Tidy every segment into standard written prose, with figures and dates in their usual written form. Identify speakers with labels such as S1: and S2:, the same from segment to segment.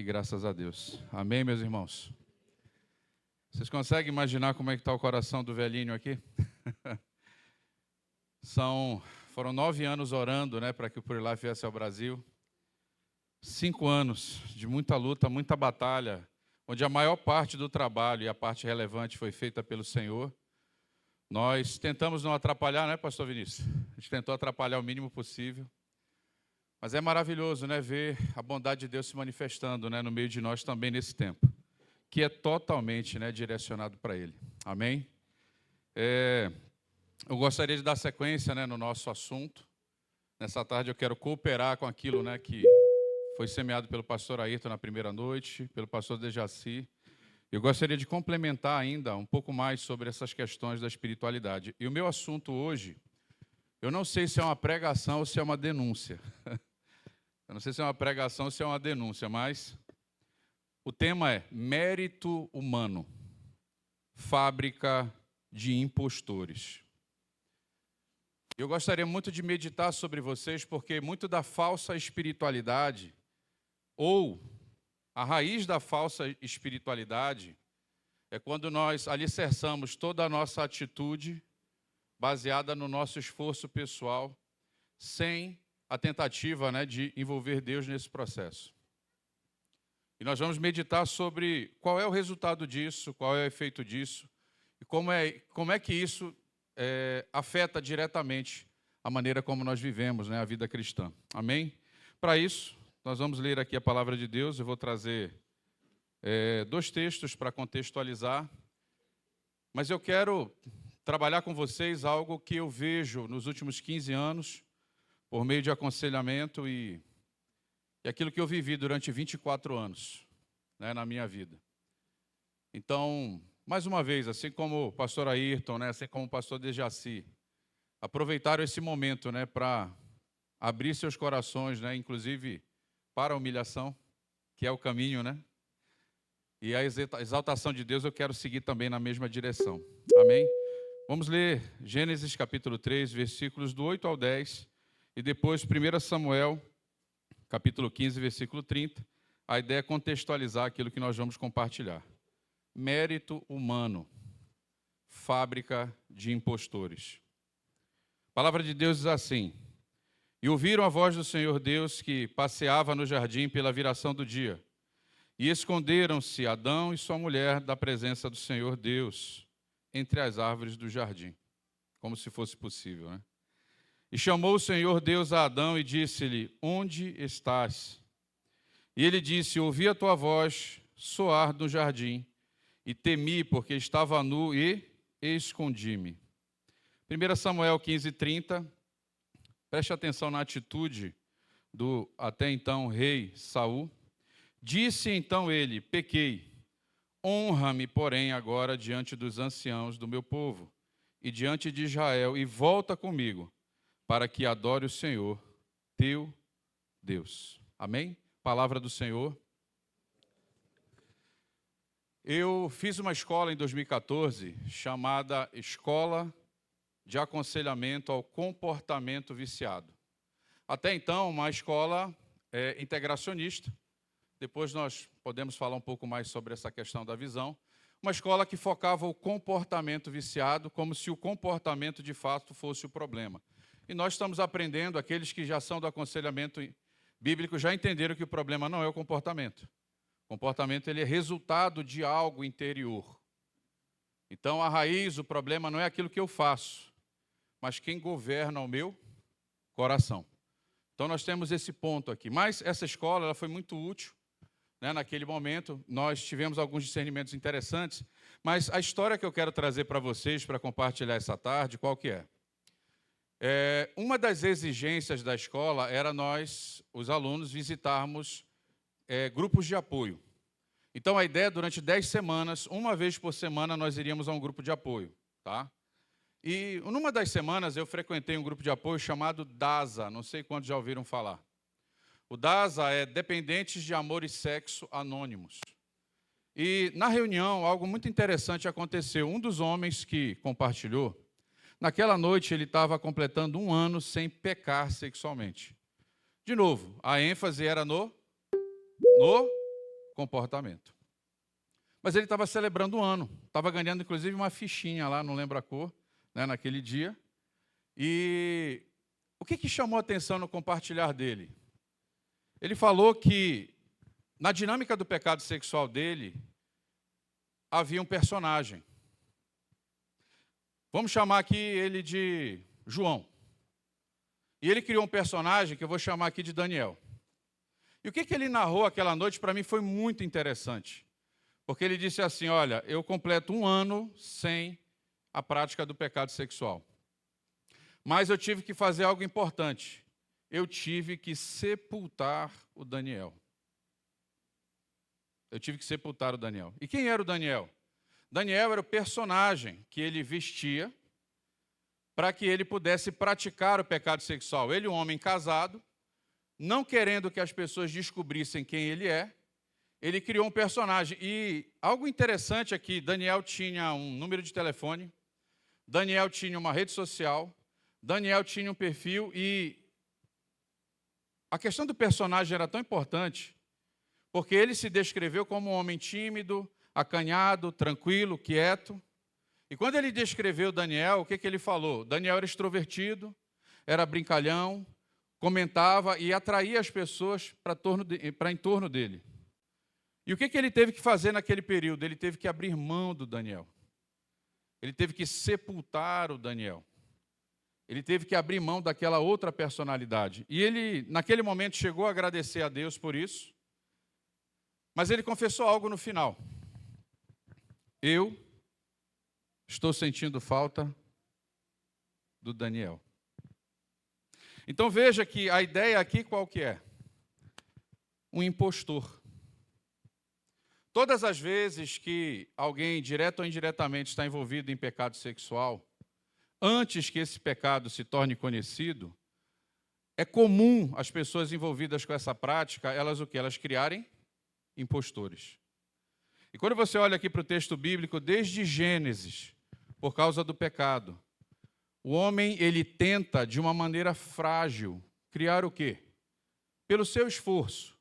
S1: graças a Deus. Amém, meus irmãos? Vocês conseguem imaginar como é que está o coração do velhinho aqui? Foram 9 anos orando, para que o Por Life viesse ao Brasil. 5 anos de muita luta, muita batalha, onde a maior parte do trabalho e a parte relevante foi feita pelo Senhor. Nós tentamos não atrapalhar, pastor Vinícius? A gente tentou atrapalhar o mínimo possível. Mas é maravilhoso, ver a bondade de Deus se manifestando, no meio de nós também nesse tempo, que é totalmente, direcionado para Ele. Amém? Eu gostaria de dar sequência, no nosso assunto. Nessa tarde eu quero cooperar com aquilo, que foi semeado pelo pastor Ayrton na primeira noite, pelo pastor Dejaci. Eu gostaria de complementar ainda um pouco mais sobre essas questões da espiritualidade. E o meu assunto hoje, eu não sei se é uma pregação ou se é uma denúncia. Eu não sei se é uma pregação ou se é uma denúncia, mas o tema é mérito humano, fábrica de impostores. Eu gostaria muito de meditar sobre vocês, porque muito da falsa espiritualidade, ou a raiz da falsa espiritualidade, é quando nós alicerçamos toda a nossa atitude baseada no nosso esforço pessoal, sem a tentativa de envolver Deus nesse processo. E nós vamos meditar sobre qual é o resultado disso, qual é o efeito disso, e como é que isso afeta diretamente a maneira como nós vivemos a vida cristã. Amém? Para isso, nós vamos ler aqui a palavra de Deus. Eu vou trazer 2 textos para contextualizar, mas eu quero trabalhar com vocês algo que eu vejo nos últimos 15 anos, por meio de aconselhamento e aquilo que eu vivi durante 24 anos na minha vida. Então, mais uma vez, assim como o pastor Ayrton, assim como o pastor Dejaci, aproveitaram esse momento para abrir seus corações, inclusive para a humilhação, que é o caminho, e a exaltação de Deus eu quero seguir também na mesma direção. Amém? Vamos ler Gênesis capítulo 3, versículos do 8 ao 10, e depois 1 Samuel, capítulo 15, versículo 30. A ideia é contextualizar aquilo que nós vamos compartilhar. Mérito humano, fábrica de impostores. A palavra de Deus diz assim: E ouviram a voz do Senhor Deus que passeava no jardim pela viração do dia. E esconderam-se Adão e sua mulher da presença do Senhor Deus entre as árvores do jardim, como se fosse possível, E chamou o Senhor Deus a Adão e disse-lhe: Onde estás? E ele disse: Ouvi a tua voz soar no jardim, e temi, porque estava nu e escondi-me. 1 Samuel 15, 30. Preste atenção na atitude do até então rei Saul. Disse então ele: Pequei, honra-me, porém, agora diante dos anciãos do meu povo e diante de Israel, e volta comigo, para que adore o Senhor, teu Deus. Amém? Palavra do Senhor. Eu fiz uma escola em 2014, chamada Escola de Aconselhamento ao Comportamento Viciado. Até então, uma escola integracionista. Depois nós podemos falar um pouco mais sobre essa questão da visão. Uma escola que focava o comportamento viciado, como se o comportamento de fato fosse o problema. E nós estamos aprendendo, aqueles que já são do aconselhamento bíblico já entenderam que o problema não é o comportamento. O comportamento ele é resultado de algo interior. Então, a raiz, o problema não é aquilo que eu faço, mas quem governa o meu coração. Então, nós temos esse ponto aqui. Mas essa escola ela foi muito útil. Naquele momento, nós tivemos alguns discernimentos interessantes, mas a história que eu quero trazer para vocês, para compartilhar essa tarde, qual que é? Uma das exigências da escola era nós, os alunos, visitarmos grupos de apoio. Então, a ideia, durante 10 semanas, uma vez por semana, nós iríamos a um grupo de apoio. Tá? E numa das semanas, eu frequentei um grupo de apoio chamado DASA, não sei quantos já ouviram falar. O DASA é Dependentes de Amor e Sexo Anônimos. E, na reunião, algo muito interessante aconteceu. Um dos homens que compartilhou, naquela noite ele estava completando 1 ano sem pecar sexualmente. De novo, a ênfase era no comportamento. Mas ele estava celebrando um ano, estava ganhando inclusive uma fichinha lá, não lembro a cor, né, naquele dia. E o que chamou a atenção no compartilhar dele? Ele falou que na dinâmica do pecado sexual dele havia um personagem. Vamos chamar aqui ele de João. E ele criou um personagem que eu vou chamar aqui de Daniel. E o que ele narrou aquela noite para mim foi muito interessante. Porque ele disse assim, olha, eu completo um ano sem a prática do pecado sexual. Mas eu tive que fazer algo importante. Eu tive que sepultar o Daniel. Eu tive que sepultar o Daniel. E quem era o Daniel? Daniel era o personagem que ele vestia para que ele pudesse praticar o pecado sexual. Ele, um homem casado, não querendo que as pessoas descobrissem quem ele é, ele criou um personagem. E algo interessante aqui, Daniel tinha um número de telefone, Daniel tinha uma rede social, Daniel tinha um perfil e a questão do personagem era tão importante porque ele se descreveu como um homem tímido, acanhado, tranquilo, quieto. E quando ele descreveu Daniel, o que ele falou? Daniel era extrovertido, era brincalhão, comentava e atraía as pessoas para em torno dele. E o que ele teve que fazer naquele período? Ele teve que abrir mão do Daniel. Ele teve que sepultar o Daniel. Ele teve que abrir mão daquela outra personalidade. E ele, naquele momento, chegou a agradecer a Deus por isso. Mas ele confessou algo no final. Eu estou sentindo falta do Daniel. Então veja que a ideia aqui qual que é? Um impostor. Todas as vezes que alguém, direto ou indiretamente, está envolvido em pecado sexual, antes que esse pecado se torne conhecido, é comum as pessoas envolvidas com essa prática, elas o quê? Elas criarem impostores. E quando você olha aqui para o texto bíblico, desde Gênesis, por causa do pecado, o homem, ele tenta, de uma maneira frágil, criar o quê? Pelo seu esforço,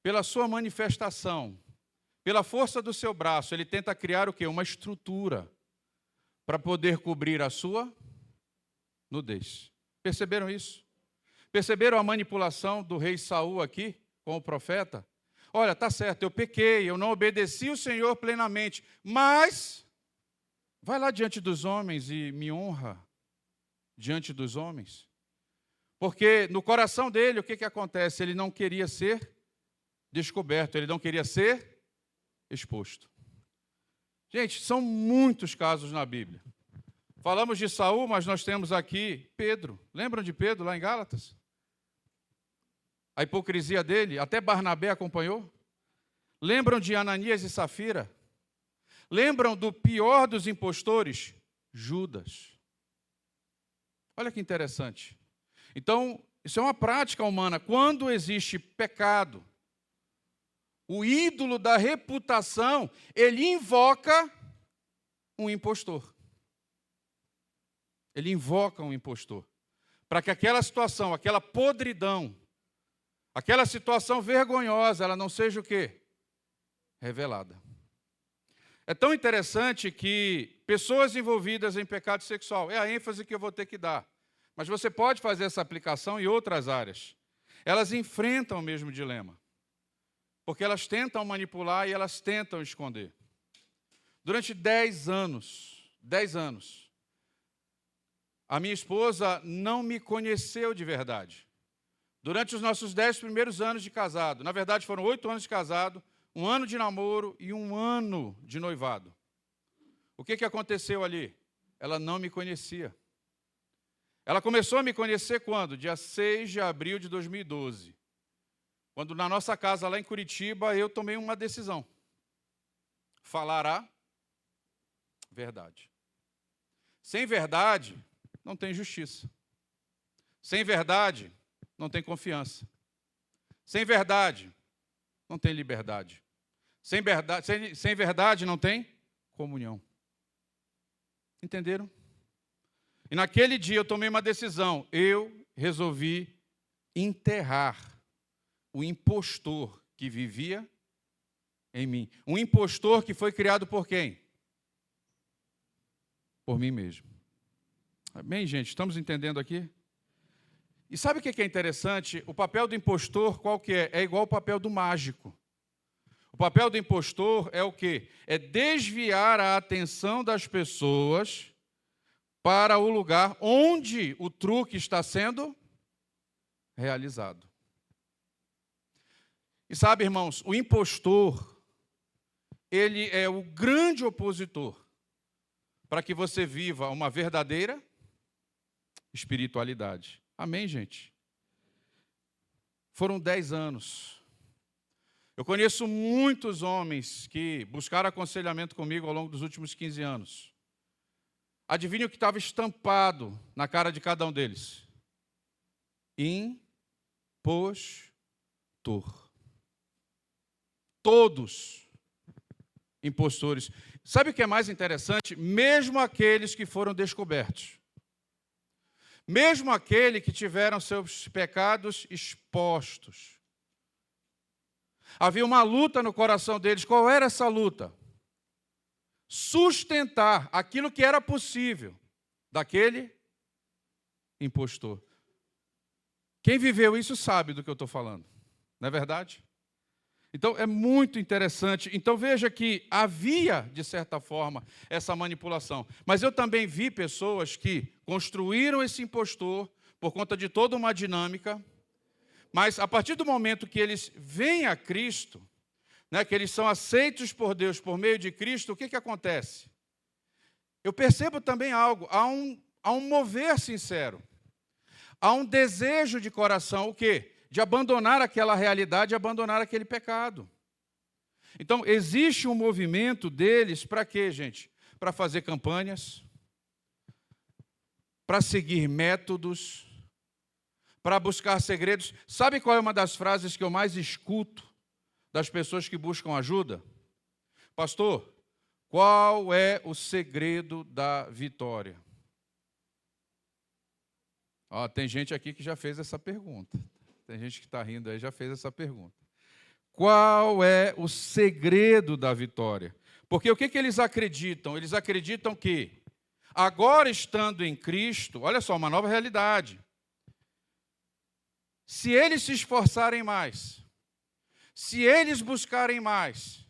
S1: pela sua manifestação, pela força do seu braço, ele tenta criar o quê? Uma estrutura para poder cobrir a sua nudez. Perceberam isso? Perceberam a manipulação do rei Saul aqui com o profeta? Olha, tá certo, eu pequei, eu não obedeci o Senhor plenamente, mas vai lá diante dos homens e me honra diante dos homens. Porque no coração dele, o que acontece? Ele não queria ser descoberto, ele não queria ser exposto. Gente, são muitos casos na Bíblia. Falamos de Saul, mas nós temos aqui Pedro. Lembram de Pedro lá em Gálatas? A hipocrisia dele, até Barnabé acompanhou. Lembram de Ananias e Safira? Lembram do pior dos impostores? Judas. Olha que interessante. Então, isso é uma prática humana. Quando existe pecado, o ídolo da reputação, ele invoca um impostor. Ele invoca um impostor. Para que aquela situação, aquela podridão, aquela situação vergonhosa, ela não seja o quê? Revelada. É tão interessante que pessoas envolvidas em pecado sexual, é a ênfase que eu vou ter que dar, mas você pode fazer essa aplicação em outras áreas. Elas enfrentam o mesmo dilema, porque elas tentam manipular e elas tentam esconder. Durante 10 anos, a minha esposa não me conheceu de verdade. Durante os nossos 10 primeiros anos de casado, na verdade foram 8 anos de casado, 1 ano de namoro e 1 ano de noivado. O que aconteceu ali? Ela não me conhecia. Ela começou a me conhecer quando? Dia 6 de abril de 2012. Quando na nossa casa lá em Curitiba eu tomei uma decisão. Falar a verdade. Sem verdade, não tem justiça. Sem verdade, não tem confiança. Sem verdade, não tem liberdade. Sem verdade, não tem comunhão. Entenderam? E naquele dia eu tomei uma decisão. Eu resolvi enterrar o impostor que vivia em mim. Um impostor que foi criado por quem? Por mim mesmo. Bem, gente, estamos entendendo aqui? E sabe o que é interessante? O papel do impostor, qual que é? É igual ao papel do mágico. O papel do impostor é o quê? É desviar a atenção das pessoas para o lugar onde o truque está sendo realizado. E sabe, irmãos, o impostor, ele é o grande opositor para que você viva uma verdadeira espiritualidade. Amém, gente? Foram 10 anos. Eu conheço muitos homens que buscaram aconselhamento comigo ao longo dos últimos 15 anos. Adivinha o que estava estampado na cara de cada um deles? Impostor. Todos impostores. Sabe o que é mais interessante? Mesmo aqueles que foram descobertos. Mesmo aqueles que tiveram seus pecados expostos. Havia uma luta no coração deles. Qual era essa luta? Sustentar aquilo que era possível daquele impostor. Quem viveu isso sabe do que eu estou falando. Não é verdade? Então, é muito interessante. Então, veja que havia, de certa forma, essa manipulação. Mas eu também vi pessoas que construíram esse impostor por conta de toda uma dinâmica. Mas, a partir do momento que eles vêm a Cristo, né, que eles são aceitos por Deus por meio de Cristo, o que acontece? Eu percebo também algo. Há um mover sincero. Há um desejo de coração, o quê? De abandonar aquela realidade, abandonar aquele pecado. Então, existe um movimento deles para quê, gente? Para fazer campanhas, para seguir métodos, para buscar segredos. Sabe qual é uma das frases que eu mais escuto das pessoas que buscam ajuda? Pastor, qual é o segredo da vitória? Ó, tem gente aqui que já fez essa pergunta. Tem gente que está rindo aí, já fez essa pergunta. Qual é o segredo da vitória? Porque o que eles acreditam? Eles acreditam que, agora estando em Cristo, olha só, uma nova realidade. Se eles se esforçarem mais, se eles buscarem mais,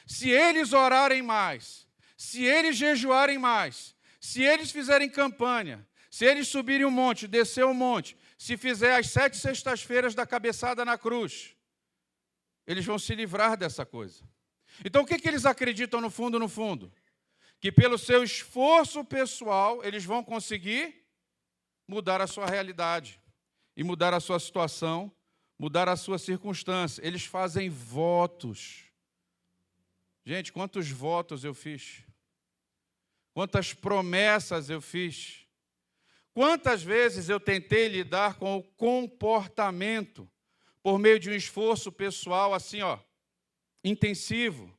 S1: se eles orarem mais, se eles jejuarem mais, se eles fizerem campanha, se eles subirem um monte, descer um monte, se fizer as 7 sextas-feiras da cabeçada na cruz, eles vão se livrar dessa coisa. Então, o que eles acreditam no fundo, no fundo? Que pelo seu esforço pessoal, eles vão conseguir mudar a sua realidade, e mudar a sua situação, mudar a sua circunstância. Eles fazem votos. Gente, quantos votos eu fiz? Quantas promessas eu fiz? Quantas vezes eu tentei lidar com o comportamento por meio de um esforço pessoal assim, ó, intensivo.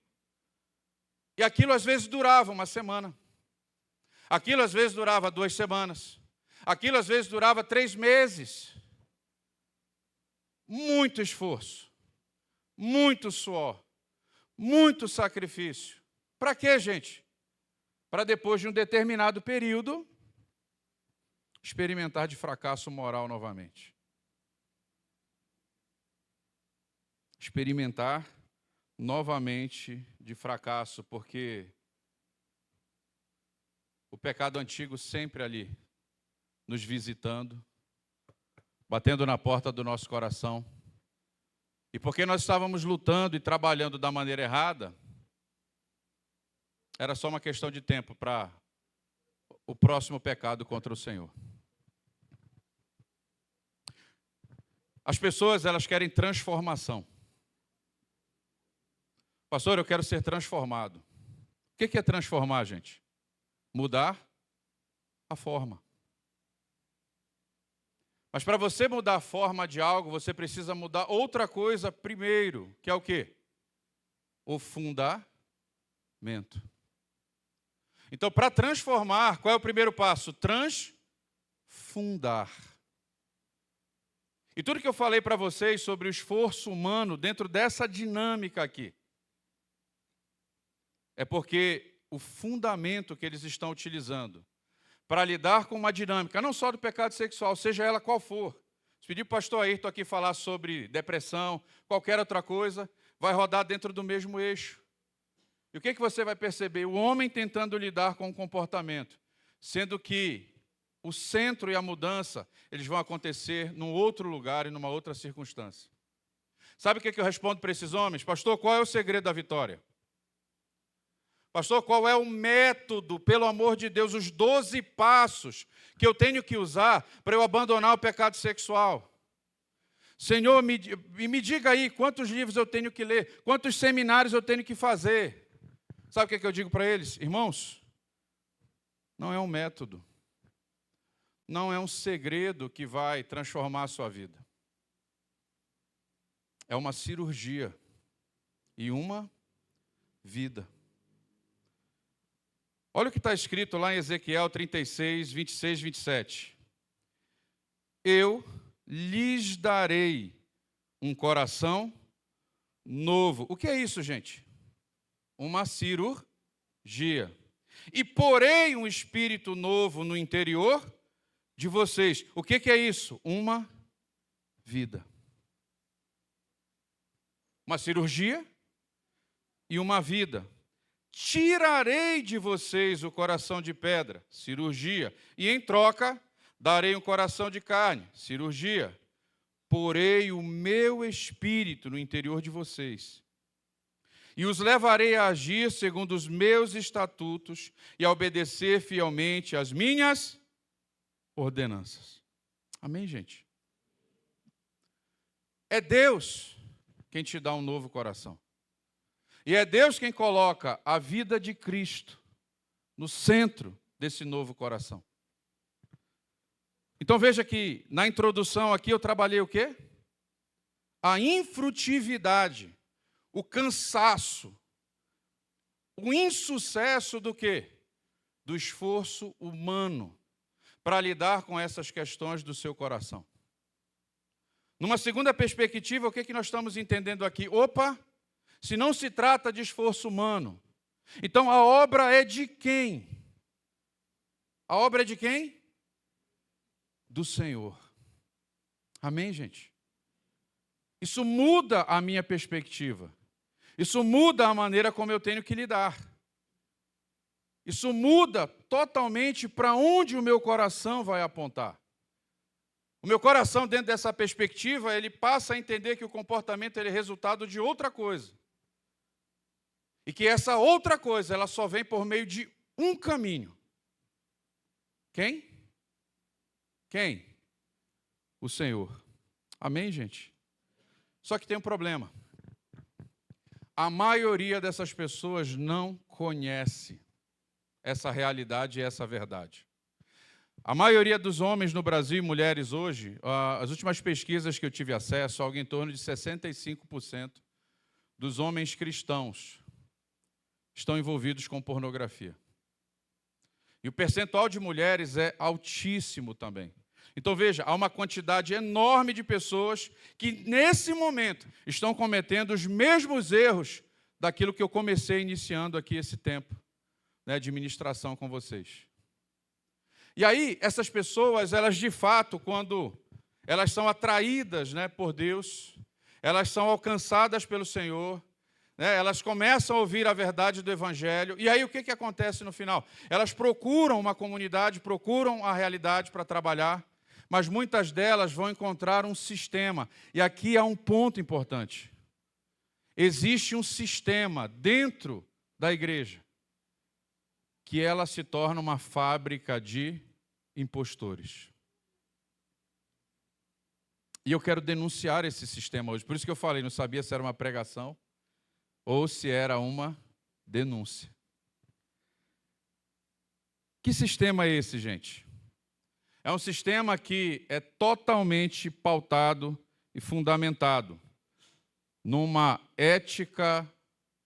S1: E aquilo às vezes durava uma semana. Aquilo às vezes durava 2 semanas. Aquilo às vezes durava 3 meses. Muito esforço, muito suor, muito sacrifício. Para quê, gente? Para depois de um determinado período, experimentar de fracasso moral novamente. Experimentar novamente de fracasso, porque o pecado antigo sempre ali, nos visitando, batendo na porta do nosso coração. E porque nós estávamos lutando e trabalhando da maneira errada, era só uma questão de tempo para o próximo pecado contra o Senhor. As pessoas, elas querem transformação. Pastor, eu quero ser transformado. O que é transformar, gente? Mudar a forma. Mas para você mudar a forma de algo, você precisa mudar outra coisa primeiro, que é o quê? O fundamento. Então, para transformar, qual é o primeiro passo? Transfundar. E tudo que eu falei para vocês sobre o esforço humano dentro dessa dinâmica aqui, é porque o fundamento que eles estão utilizando para lidar com uma dinâmica, não só do pecado sexual, seja ela qual for. Se pedir para o pastor Ayrton aqui falar sobre depressão, qualquer outra coisa, vai rodar dentro do mesmo eixo. E o que você vai perceber? O homem tentando lidar com o comportamento, sendo que o centro e a mudança, eles vão acontecer num outro lugar e numa outra circunstância. Sabe o que eu respondo para esses homens? Pastor, qual é o segredo da vitória? Pastor, qual é o método, pelo amor de Deus, os 12 passos que eu tenho que usar para eu abandonar o pecado sexual? Senhor, me diga aí quantos livros eu tenho que ler, quantos seminários eu tenho que fazer. Sabe o que eu digo para eles? Irmãos, não é um método, não é um segredo que vai transformar a sua vida. É uma cirurgia e uma vida. Olha o que está escrito lá em Ezequiel 36, 26, 27. Eu lhes darei um coração novo. O que é isso, gente? Uma cirurgia. E porei um espírito novo no interior de vocês. O que é isso? Uma vida. Uma cirurgia e uma vida. Tirarei de vocês o coração de pedra, cirurgia, e em troca darei um coração de carne, cirurgia. Porei o meu espírito no interior de vocês e os levarei a agir segundo os meus estatutos e a obedecer fielmente às minhas ordenanças. Amém, gente? É Deus quem te dá um novo coração. E é Deus quem coloca a vida de Cristo no centro desse novo coração. Então veja que na introdução aqui eu trabalhei o quê? A infrutividade, o cansaço, o insucesso do quê? Do esforço humano para lidar com essas questões do seu coração. Numa segunda perspectiva, o que nós estamos entendendo aqui? Opa! Se não se trata de esforço humano, então a obra é de quem? A obra é de quem? Do Senhor. Amém, gente? Isso muda a minha perspectiva. Isso muda a maneira como eu tenho que lidar. Isso muda totalmente para onde o meu coração vai apontar. O meu coração, dentro dessa perspectiva, ele passa a entender que o comportamento ele é resultado de outra coisa. E que essa outra coisa, ela só vem por meio de um caminho. Quem? Quem? O Senhor. Amém, gente? Só que tem um problema. A maioria dessas pessoas não conhece essa realidade e essa verdade. A maioria dos homens no Brasil e mulheres hoje, as últimas pesquisas que eu tive acesso, algo em torno de 65% dos homens cristãos estão envolvidos com pornografia. E o percentual de mulheres é altíssimo também. Então veja, há uma quantidade enorme de pessoas que nesse momento estão cometendo os mesmos erros daquilo que eu comecei iniciando aqui esse tempo, né, de ministração com vocês. E aí, essas pessoas, elas de fato, quando elas são atraídas, né, por Deus, elas são alcançadas pelo Senhor, né, elas começam a ouvir a verdade do Evangelho, e aí o que acontece no final? Elas procuram uma comunidade, procuram a realidade para trabalhar, mas muitas delas vão encontrar um sistema. E aqui há um ponto importante. Existe um sistema dentro da igreja que ela se torna uma fábrica de impostores. E eu quero denunciar esse sistema hoje. Por isso que eu falei, não sabia se era uma pregação ou se era uma denúncia. Que sistema é esse, gente? É um sistema que é totalmente pautado e fundamentado numa ética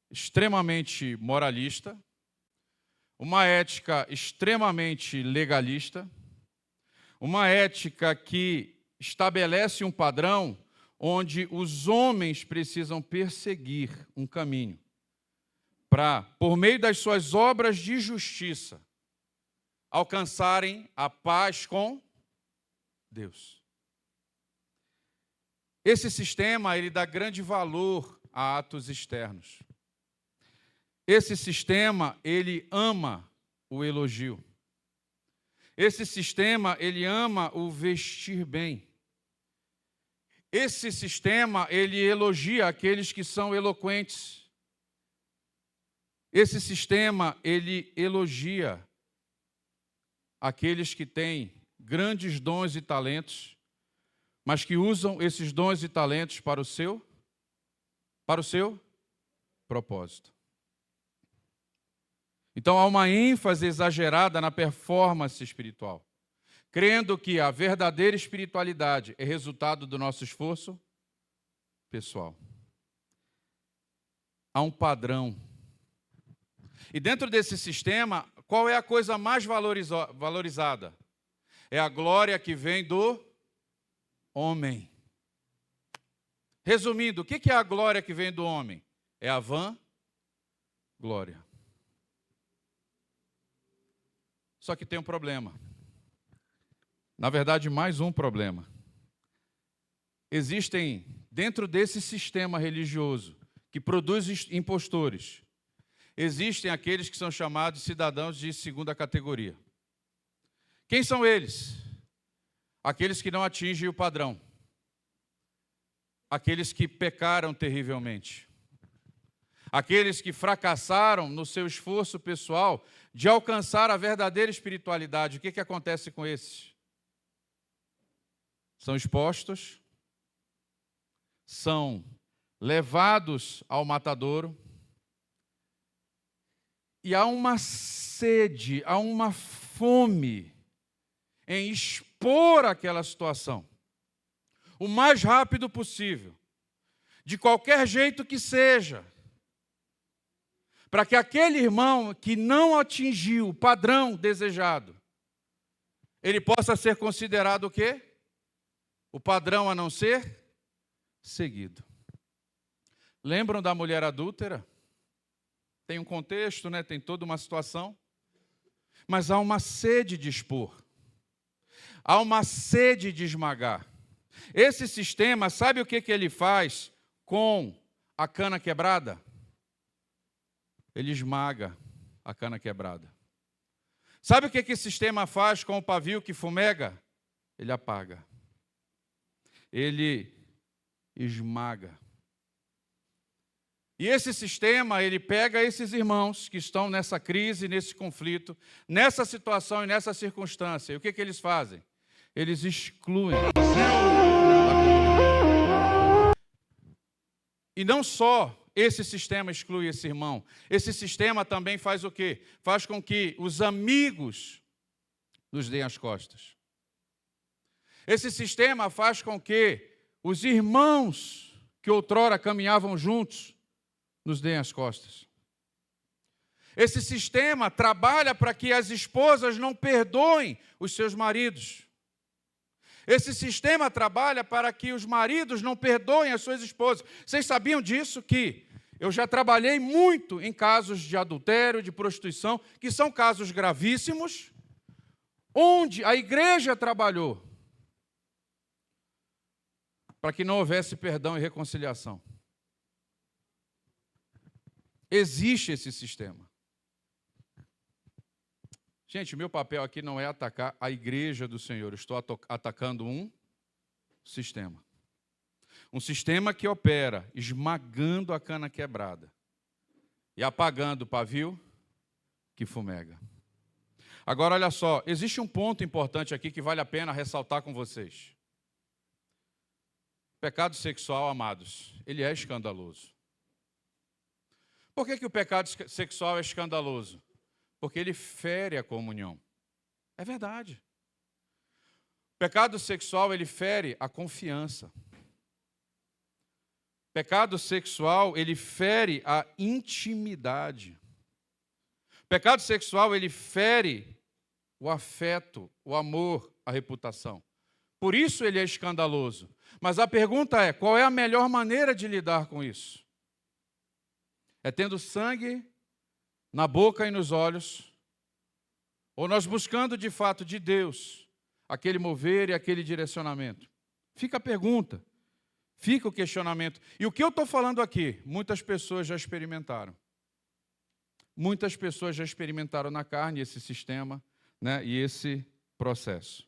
S1: extremamente moralista, uma ética extremamente legalista, uma ética que estabelece um padrão onde os homens precisam perseguir um caminho para, por meio das suas obras de justiça, alcançarem a paz com Deus. Esse sistema, ele dá grande valor a atos externos. Esse sistema, ele ama o elogio. Esse sistema, ele ama o vestir bem. Esse sistema, ele elogia aqueles que são eloquentes. Esse sistema, ele elogia aqueles que têm grandes dons e talentos, mas que usam esses dons e talentos para o seu propósito. Então, há uma ênfase exagerada na performance espiritual, crendo que a verdadeira espiritualidade é resultado do nosso esforço pessoal. Há um padrão. E dentro desse sistema, qual é a coisa mais valorizada? É a glória que vem do homem. Resumindo, o que é a glória que vem do homem? É a vã glória. Só que tem um problema. Na verdade, mais um problema. Existem, dentro desse sistema religioso, que produz impostores, existem aqueles que são chamados cidadãos de segunda categoria. Quem são eles? Aqueles que não atingem o padrão. Aqueles que pecaram terrivelmente. Aqueles que fracassaram no seu esforço pessoal de alcançar a verdadeira espiritualidade. O que acontece com esses? São expostos, são levados ao matadouro, e há uma sede, há uma fome em expor aquela situação o mais rápido possível, de qualquer jeito que seja, para que aquele irmão que não atingiu o padrão desejado, ele possa ser considerado o quê? O padrão a não ser seguido. Lembram da mulher adúltera? Tem um contexto, né? Tem toda uma situação. Mas há uma sede de expor. Há uma sede de esmagar. Esse sistema, sabe o que ele faz com a cana quebrada? Ele esmaga a cana quebrada. Sabe o que esse sistema faz com o pavio que fumega? Ele apaga. Ele esmaga. E esse sistema, ele pega esses irmãos que estão nessa crise, nesse conflito, nessa situação e nessa circunstância. E o que eles fazem? Eles excluem. E não só esse sistema exclui esse irmão, esse sistema também faz o quê? Faz com que os amigos nos deem as costas. Esse sistema faz com que os irmãos que outrora caminhavam juntos nos deem as costas. Esse sistema trabalha para que as esposas não perdoem os seus maridos. Esse sistema trabalha para que os maridos não perdoem as suas esposas. Vocês sabiam disso? Que eu já trabalhei muito em casos de adultério, de prostituição, que são casos gravíssimos, onde a igreja trabalhou para que não houvesse perdão e reconciliação. Existe esse sistema. Gente, meu papel aqui não é atacar a igreja do Senhor, estou atacando um sistema. Um sistema que opera esmagando a cana quebrada e apagando o pavio que fumega. Agora, olha só, existe um ponto importante aqui que vale a pena ressaltar com vocês. O pecado sexual, amados, ele é escandaloso. Por que o pecado sexual é escandaloso? Porque ele fere a comunhão. É verdade. O pecado sexual, ele fere a confiança. O pecado sexual, ele fere a intimidade. O pecado sexual, ele fere o afeto, o amor, a reputação. Por isso ele é escandaloso. Mas a pergunta é, qual é a melhor maneira de lidar com isso? É tendo sangue na boca e nos olhos? Ou nós buscando de fato de Deus aquele mover e aquele direcionamento? Fica a pergunta, fica o questionamento. E o que eu estou falando aqui, muitas pessoas já experimentaram. Muitas pessoas já experimentaram na carne esse sistema, né, e esse processo.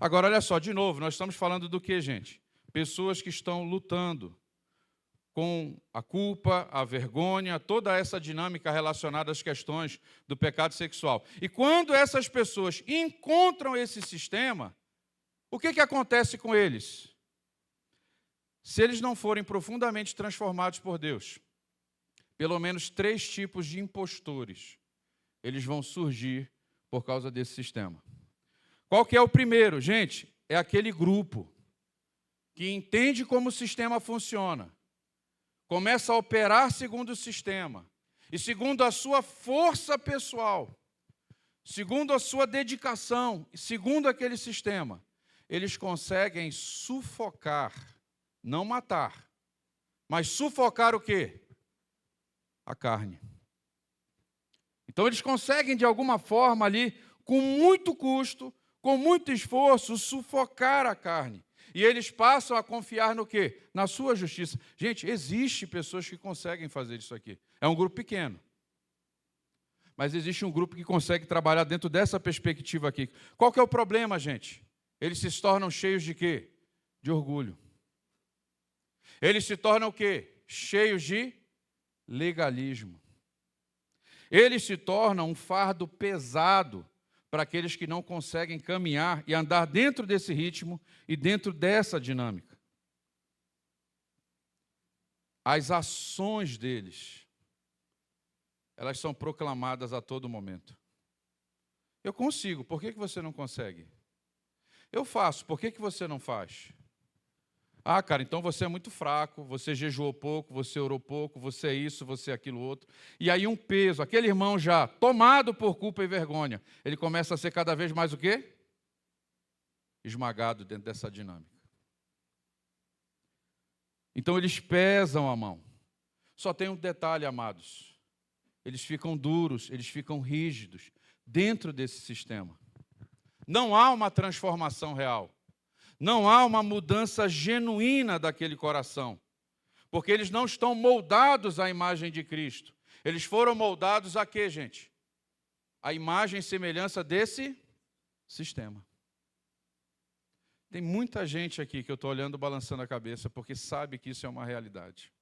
S1: Agora, olha só, de novo, nós estamos falando do que, gente? Pessoas que estão lutando com a culpa, a vergonha, toda essa dinâmica relacionada às questões do pecado sexual. E quando essas pessoas encontram esse sistema, o que acontece com eles? Se eles não forem profundamente transformados por Deus, pelo menos 3 tipos de impostores, eles vão surgir por causa desse sistema. Qual que é o primeiro? Gente, é aquele grupo que entende como o sistema funciona, começa a operar segundo o sistema, e segundo a sua força pessoal, segundo a sua dedicação, segundo aquele sistema, eles conseguem sufocar, não matar, mas sufocar o quê? A carne. Então eles conseguem de alguma forma ali, com muito custo, com muito esforço, sufocar a carne. E eles passam a confiar no quê? Na sua justiça. Gente, existe pessoas que conseguem fazer isso aqui. É um grupo pequeno. Mas existe um grupo que consegue trabalhar dentro dessa perspectiva aqui. Qual que é o problema, gente? Eles se tornam cheios de quê? De orgulho. Eles se tornam o quê? Cheios de legalismo. Eles se tornam um fardo pesado para aqueles que não conseguem caminhar e andar dentro desse ritmo e dentro dessa dinâmica. As ações deles, elas são proclamadas a todo momento. Eu consigo, por que você não consegue? Eu faço, por que você não faz? Ah, cara, então você é muito fraco, você jejuou pouco, você orou pouco, você é isso, você é aquilo outro. E aí um peso, aquele irmão já tomado por culpa e vergonha, ele começa a ser cada vez mais o quê? Esmagado dentro dessa dinâmica. Então eles pesam a mão. Só tem um detalhe, amados. Eles ficam duros, eles ficam rígidos dentro desse sistema. Não há uma transformação real. Não há uma mudança genuína daquele coração, porque eles não estão moldados à imagem de Cristo. Eles foram moldados a quê, gente? A imagem e semelhança desse sistema. Tem muita gente aqui que eu estou olhando, balançando a cabeça, porque sabe que isso é uma realidade.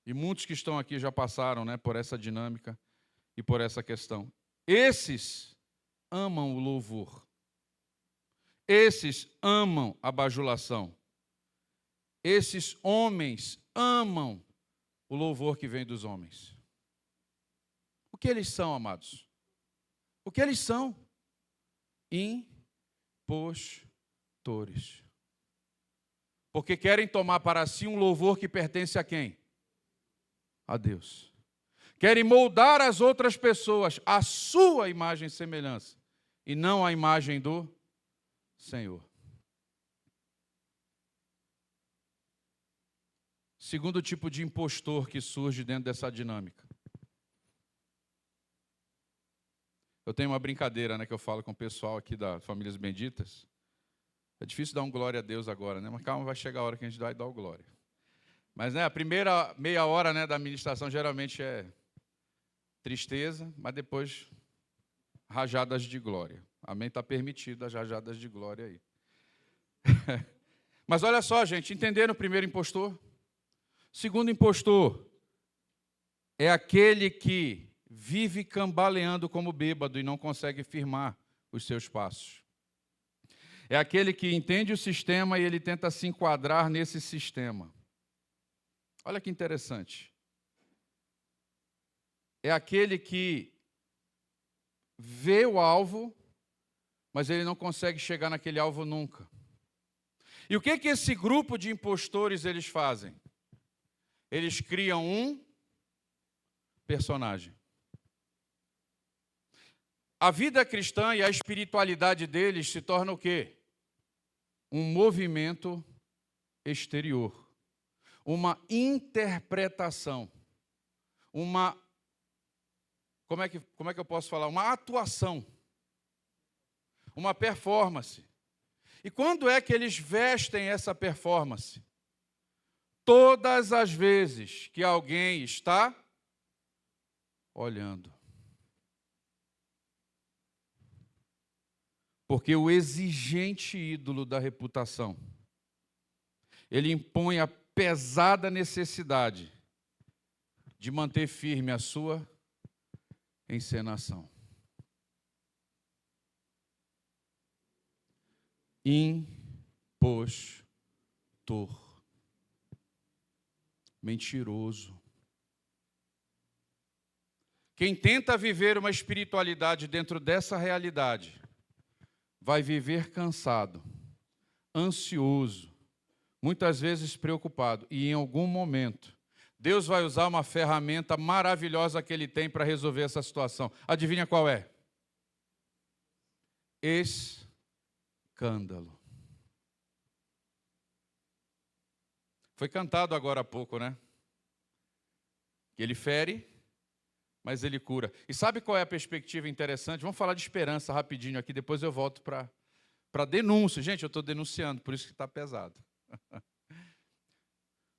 S1: E muitos que estão aqui já passaram, né, por essa dinâmica e por essa questão. Esses amam o louvor. Esses amam a bajulação. Esses homens amam o louvor que vem dos homens. O que eles são, amados? O que eles são? Impostores. Porque querem tomar para si um louvor que pertence a quem? A Deus. Querem moldar as outras pessoas à sua imagem e semelhança, e não à imagem do Senhor. Segundo tipo de impostor que surge dentro dessa dinâmica. Eu tenho uma brincadeira, né, que eu falo com o pessoal aqui da Famílias Benditas. É difícil dar um glória a Deus agora, né? Mas calma, vai chegar a hora que a gente vai dar o glória. Mas, né, a primeira meia hora, né, da ministração geralmente é tristeza, mas depois rajadas de glória. Amém? Está permitido as rajadas de glória aí. Mas olha só, gente, entenderam o primeiro impostor? Segundo impostor é aquele que vive cambaleando como bêbado e não consegue firmar os seus passos. É aquele que entende o sistema e ele tenta se enquadrar nesse sistema. Olha que interessante. É aquele que vê o alvo, mas ele não consegue chegar naquele alvo nunca. E o que esse grupo de impostores eles fazem? Eles criam um personagem. A vida cristã e a espiritualidade deles se torna o quê? Um movimento exterior, uma interpretação, como é que eu posso falar? Uma atuação, uma performance. E quando é que eles vestem essa performance? Todas as vezes que alguém está olhando. Porque o exigente ídolo da reputação, ele impõe a pesada necessidade de manter firme a sua encenação. Impostor. Mentiroso. Quem tenta viver uma espiritualidade dentro dessa realidade, vai viver cansado, ansioso, muitas vezes preocupado, e em algum momento, Deus vai usar uma ferramenta maravilhosa que Ele tem para resolver essa situação. Adivinha qual é? Escândalo. Foi cantado agora há pouco, né? Ele fere, mas ele cura. E sabe qual é a perspectiva interessante? Vamos falar de esperança rapidinho aqui, depois eu volto para denúncia. Gente, eu estou denunciando, por isso que está pesado.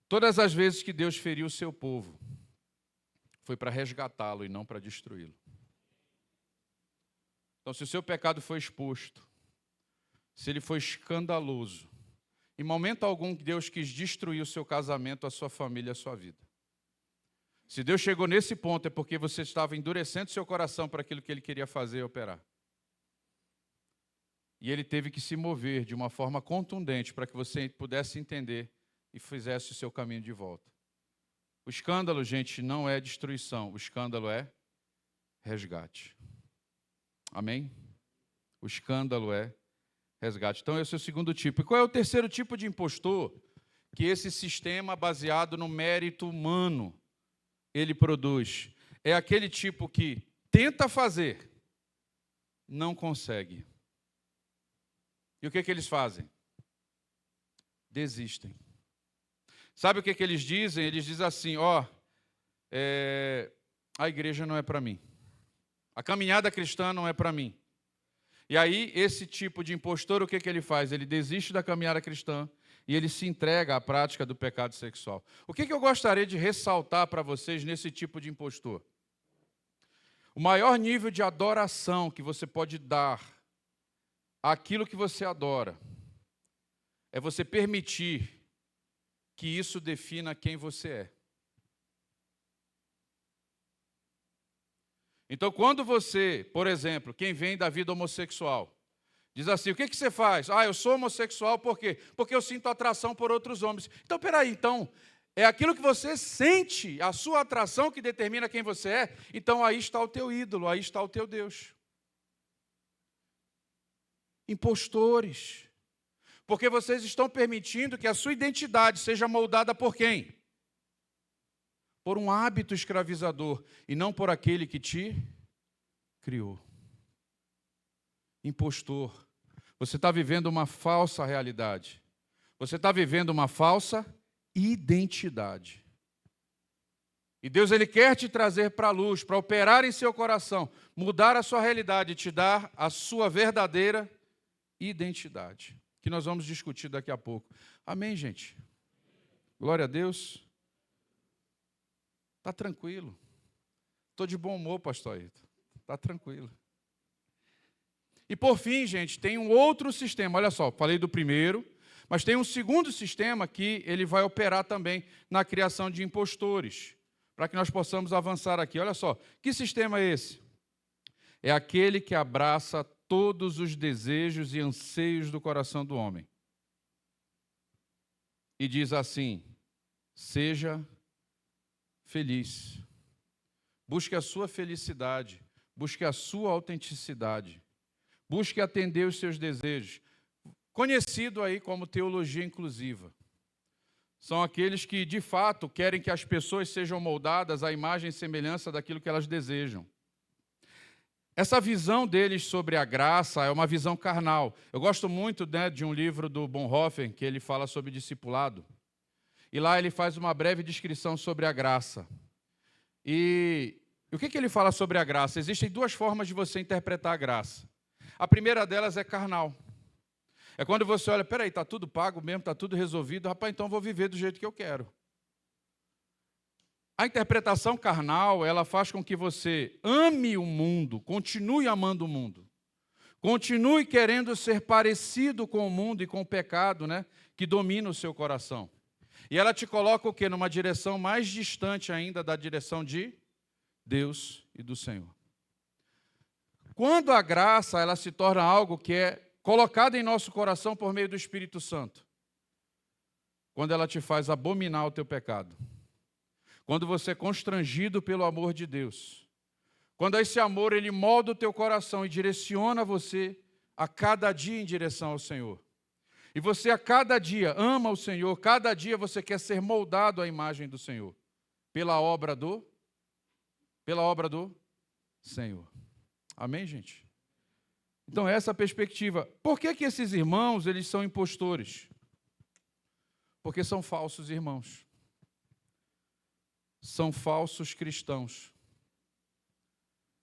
S1: Todas as vezes que Deus feriu o seu povo, foi para resgatá-lo e não para destruí-lo. Então, se o seu pecado foi exposto, se ele foi escandaloso, em momento algum Deus quis destruir o seu casamento, a sua família, a sua vida. Se Deus chegou nesse ponto, é porque você estava endurecendo seu coração para aquilo que Ele queria fazer e operar. E Ele teve que se mover de uma forma contundente para que você pudesse entender e fizesse o seu caminho de volta. O escândalo, gente, não é destruição. O escândalo é resgate. Amém? O escândalo é resgate. Então, esse é o segundo tipo. E qual é o terceiro tipo de impostor? Que esse sistema baseado no mérito humano, ele produz. É aquele tipo que tenta fazer, não consegue. E o que eles fazem? Desistem. Sabe o que eles dizem? Eles dizem assim, a igreja não é para mim. A caminhada cristã não é para mim. E aí, esse tipo de impostor, o que ele faz? Ele desiste da caminhada cristã e ele se entrega à prática do pecado sexual. O que eu gostaria de ressaltar para vocês nesse tipo de impostor? O maior nível de adoração que você pode dar àquilo que você adora é você permitir que isso defina quem você é. Então, quando você, por exemplo, quem vem da vida homossexual, diz assim, o que você faz? Eu sou homossexual por quê? Porque eu sinto atração por outros homens. Então, peraí, é aquilo que você sente, a sua atração que determina quem você é. Então, aí está o teu ídolo, aí está o teu Deus. Impostores. Porque vocês estão permitindo que a sua identidade seja moldada por quem? Por um hábito escravizador e não por aquele que te criou. Impostor. Você está vivendo uma falsa realidade. Você está vivendo uma falsa identidade. E Deus, Ele quer te trazer para a luz, para operar em seu coração, mudar a sua realidade e te dar a sua verdadeira identidade. Que nós vamos discutir daqui a pouco. Amém, gente? Glória a Deus. Está tranquilo. Estou de bom humor, pastor Ayrton. Está tranquilo. E por fim, gente, tem um outro sistema. Olha só, falei do primeiro, mas tem um segundo sistema que ele vai operar também na criação de impostores, para que nós possamos avançar aqui. Olha só, que sistema é esse? É aquele que abraça todos os desejos e anseios do coração do homem. E diz assim, seja feliz. Busque a sua felicidade, busque a sua autenticidade, busque atender os seus desejos. Conhecido aí como teologia inclusiva. São aqueles que, de fato, querem que as pessoas sejam moldadas à imagem e semelhança daquilo que elas desejam. essa visão deles sobre a graça é uma visão carnal. Eu gosto muito, né, de um livro do Bonhoeffer, que ele fala sobre discipulado. E lá ele faz uma breve descrição sobre a graça. E o que ele fala sobre a graça? Existem duas formas de você interpretar a graça. A primeira delas é carnal. É quando você olha, peraí, está tudo pago mesmo, está tudo resolvido, rapaz, então eu vou viver do jeito que eu quero. A interpretação carnal, ela faz com que você ame o mundo, continue amando o mundo. Continue querendo ser parecido com o mundo e com o pecado, né, que domina o seu coração. E ela te coloca o quê? Numa direção mais distante ainda da direção de Deus e do Senhor. Quando a graça, ela se torna algo que é colocado em nosso coração por meio do Espírito Santo. Quando ela te faz abominar o teu pecado. Quando você é constrangido pelo amor de Deus. Quando esse amor, ele molda o teu coração e direciona você a cada dia em direção ao Senhor. E você a cada dia ama o Senhor, cada dia você quer ser moldado à imagem do Senhor. Pela obra do Senhor. Amém, gente? Então, essa é a perspectiva. Por que esses irmãos, eles são impostores? Porque são falsos irmãos. São falsos cristãos.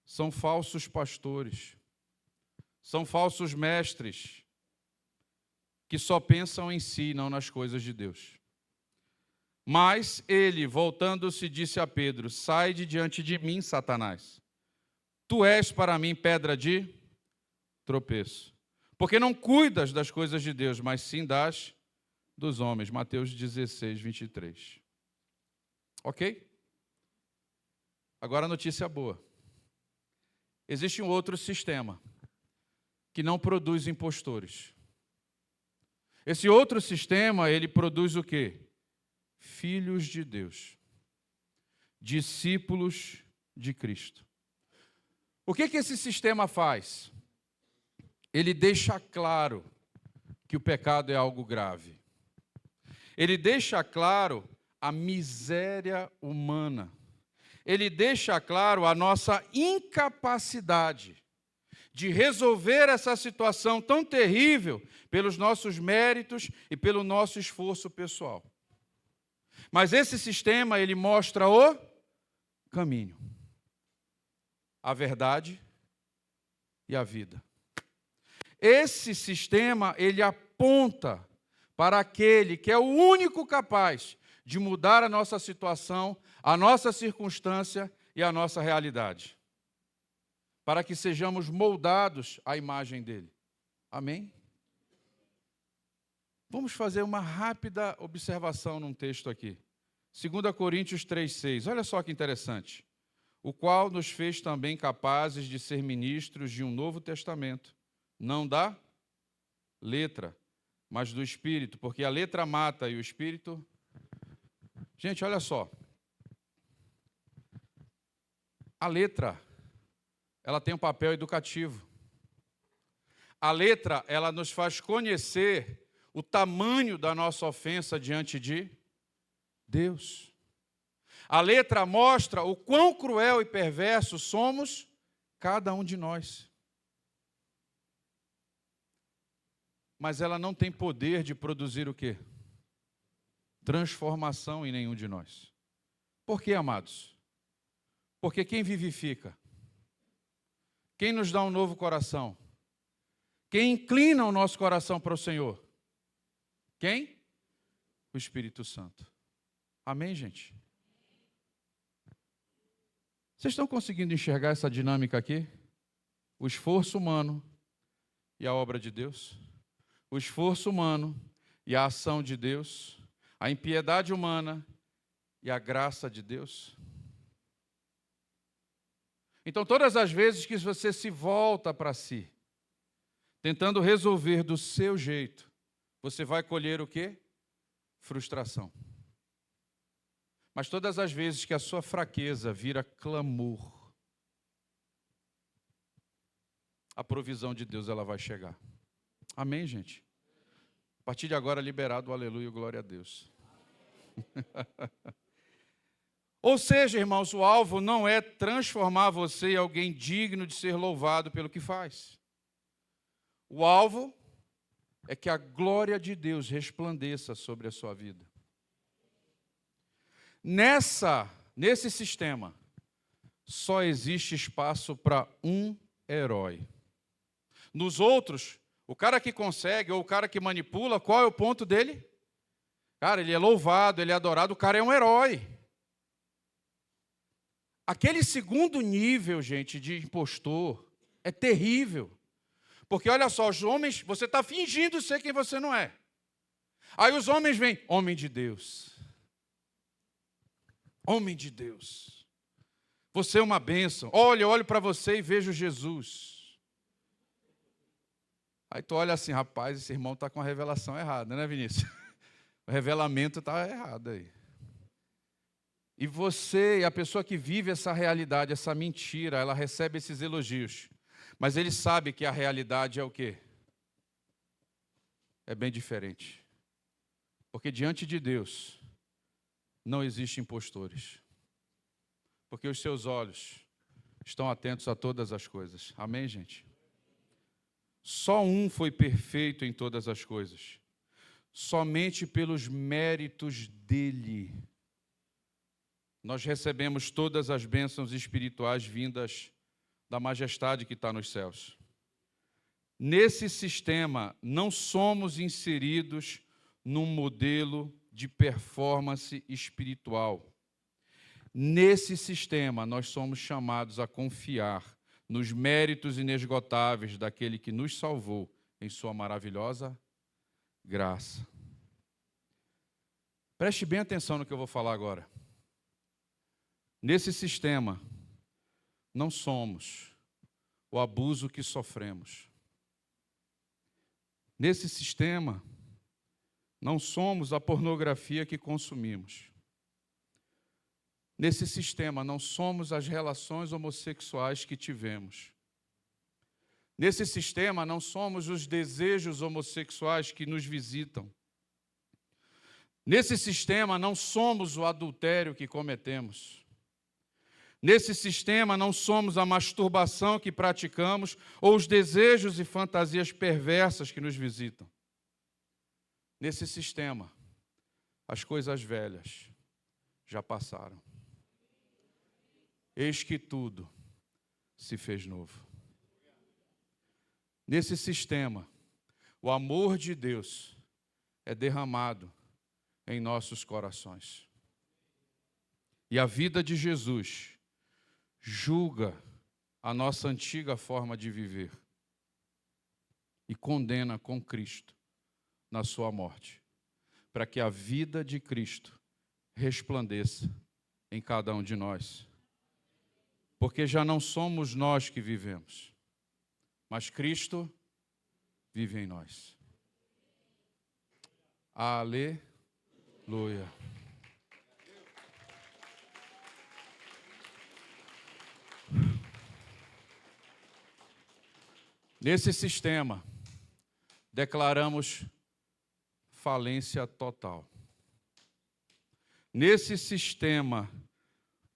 S1: São falsos pastores. São falsos mestres que só pensam em si, não nas coisas de Deus. Mas ele, voltando-se, disse a Pedro: sai de diante de mim, Satanás. Tu és para mim pedra de tropeço. Porque não cuidas das coisas de Deus, mas sim dos homens. Mateus 16, 23. Ok? Agora a notícia boa. Existe um outro sistema que não produz impostores. Esse outro sistema, ele produz o quê? Filhos de Deus. Discípulos de Cristo. O que esse sistema faz? Ele deixa claro que o pecado é algo grave. Ele deixa claro a miséria humana. Ele deixa claro a nossa incapacidade de resolver essa situação tão terrível pelos nossos méritos e pelo nosso esforço pessoal. Mas esse sistema, ele mostra o caminho, a verdade e a vida. Esse sistema, ele aponta para aquele que é o único capaz de mudar a nossa situação, a nossa circunstância e a nossa realidade, para que sejamos moldados à imagem dele. Amém? Vamos fazer uma rápida observação num texto aqui. 2 Coríntios 3,6. Olha só que interessante. O qual nos fez também capazes de ser ministros de um novo testamento, não da letra, mas do Espírito, porque a letra mata e o Espírito... Gente, olha só. A letra, ela tem um papel educativo. A letra, ela nos faz conhecer o tamanho da nossa ofensa diante de Deus. A letra mostra o quão cruel e perverso somos cada um de nós. Mas ela não tem poder de produzir o quê? Transformação em nenhum de nós. Por quê, amados? Porque quem vivifica? Quem nos dá um novo coração? Quem inclina o nosso coração para o Senhor? Quem? O Espírito Santo. Amém, gente? Vocês estão conseguindo enxergar essa dinâmica aqui? O esforço humano e a obra de Deus. O esforço humano e a ação de Deus. A impiedade humana e a graça de Deus. Então, todas as vezes que você se volta para si, tentando resolver do seu jeito, você vai colher o quê? Frustração. Mas todas as vezes que a sua fraqueza vira clamor, a provisão de Deus ela vai chegar. Amém, gente? A partir de agora, liberado o aleluia e glória a Deus. Ou seja, irmãos, o alvo não é transformar você em alguém digno de ser louvado pelo que faz. O alvo é que a glória de Deus resplandeça sobre a sua vida. Nesse sistema, só existe espaço para um herói. Nos outros, o cara que consegue ou o cara que manipula, qual é o ponto dele? Cara, ele é louvado, ele é adorado, o cara é um herói. Aquele segundo nível, gente, de impostor é terrível. Porque olha só, os homens, você está fingindo ser quem você não é. Aí os homens vêm, homem de Deus. Homem de Deus. Você é uma bênção. Olha, eu olho para você e vejo Jesus. Aí tu olha assim, rapaz, esse irmão está com a revelação errada, né, Vinícius? O revelamento está errado aí. E você, a pessoa que vive essa realidade, essa mentira, ela recebe esses elogios. Mas ele sabe que a realidade é o quê? É bem diferente. Porque diante de Deus não existem impostores. Porque os seus olhos estão atentos a todas as coisas. Amém, gente? Só um foi perfeito em todas as coisas. Somente pelos méritos dele nós recebemos todas as bênçãos espirituais vindas da majestade que está nos céus. Nesse sistema, não somos inseridos num modelo de performance espiritual. Nesse sistema, nós somos chamados a confiar nos méritos inesgotáveis daquele que nos salvou em sua maravilhosa graça. Preste bem atenção no que eu vou falar agora. Nesse sistema, não somos o abuso que sofremos. Nesse sistema, não somos a pornografia que consumimos. Nesse sistema, não somos as relações homossexuais que tivemos. Nesse sistema, não somos os desejos homossexuais que nos visitam. Nesse sistema, não somos o adultério que cometemos. Nesse sistema, não somos a masturbação que praticamos ou os desejos e fantasias perversas que nos visitam. Nesse sistema, as coisas velhas já passaram. Eis que tudo se fez novo. Nesse sistema, o amor de Deus é derramado em nossos corações. E a vida de Jesus julga a nossa antiga forma de viver e condena com Cristo na sua morte, para que a vida de Cristo resplandeça em cada um de nós. Porque já não somos nós que vivemos, mas Cristo vive em nós. Aleluia. Nesse sistema, declaramos falência total. Nesse sistema,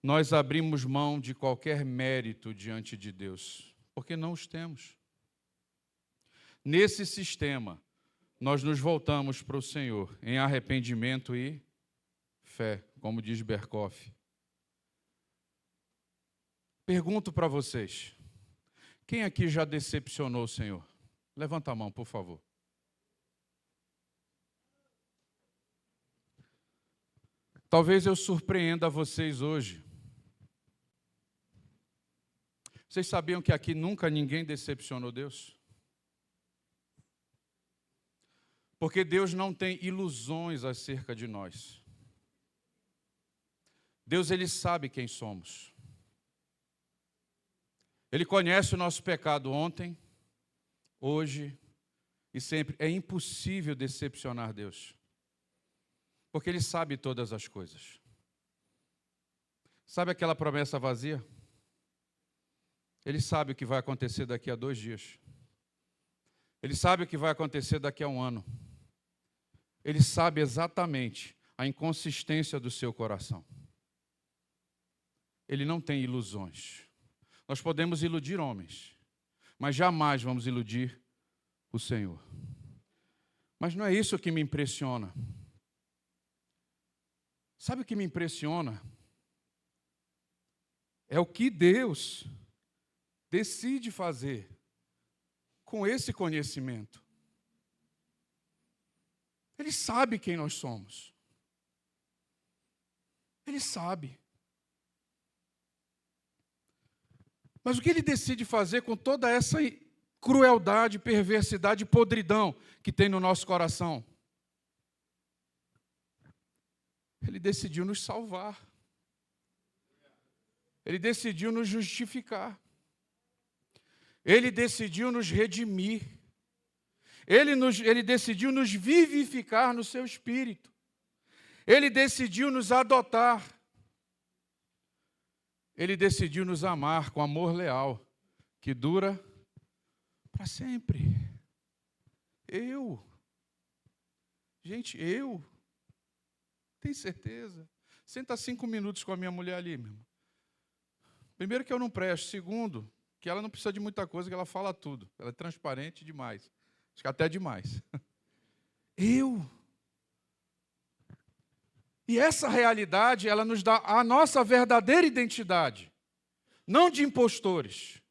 S1: nós abrimos mão de qualquer mérito diante de Deus, porque não os temos. Nesse sistema, nós nos voltamos para o Senhor em arrependimento e fé, como diz Berkoff. Pergunto para vocês, quem aqui já decepcionou o Senhor? Levanta a mão, por favor. Talvez eu surpreenda vocês hoje. Vocês sabiam que aqui nunca ninguém decepcionou Deus? Porque Deus não tem ilusões acerca de nós. Deus, Ele sabe quem somos. Ele conhece o nosso pecado ontem, hoje e sempre. É impossível decepcionar Deus, porque Ele sabe todas as coisas. Sabe aquela promessa vazia? Ele sabe o que vai acontecer daqui a 2 dias. Ele sabe o que vai acontecer daqui a 1 ano. Ele sabe exatamente a inconsistência do seu coração. ele não tem ilusões. Nós podemos iludir homens, mas jamais vamos iludir o Senhor. Mas não é isso que me impressiona. Sabe o que me impressiona? É o que Deus decide fazer com esse conhecimento. Ele sabe quem nós somos. Ele sabe. Mas o que ele decide fazer com toda essa crueldade, perversidade e podridão que tem no nosso coração? Ele decidiu nos salvar. Ele decidiu nos justificar. Ele decidiu nos redimir. Ele decidiu nos vivificar no seu espírito. Ele decidiu nos adotar. Ele decidiu nos amar com amor leal, que dura para sempre. Gente, tenho certeza. Senta 5 minutos com a minha mulher ali, meu irmão. Primeiro que eu não presto. Segundo, que ela não precisa de muita coisa, que ela fala tudo. Ela é transparente demais. Acho que até demais. E essa realidade, ela nos dá a nossa verdadeira identidade. Não de impostores.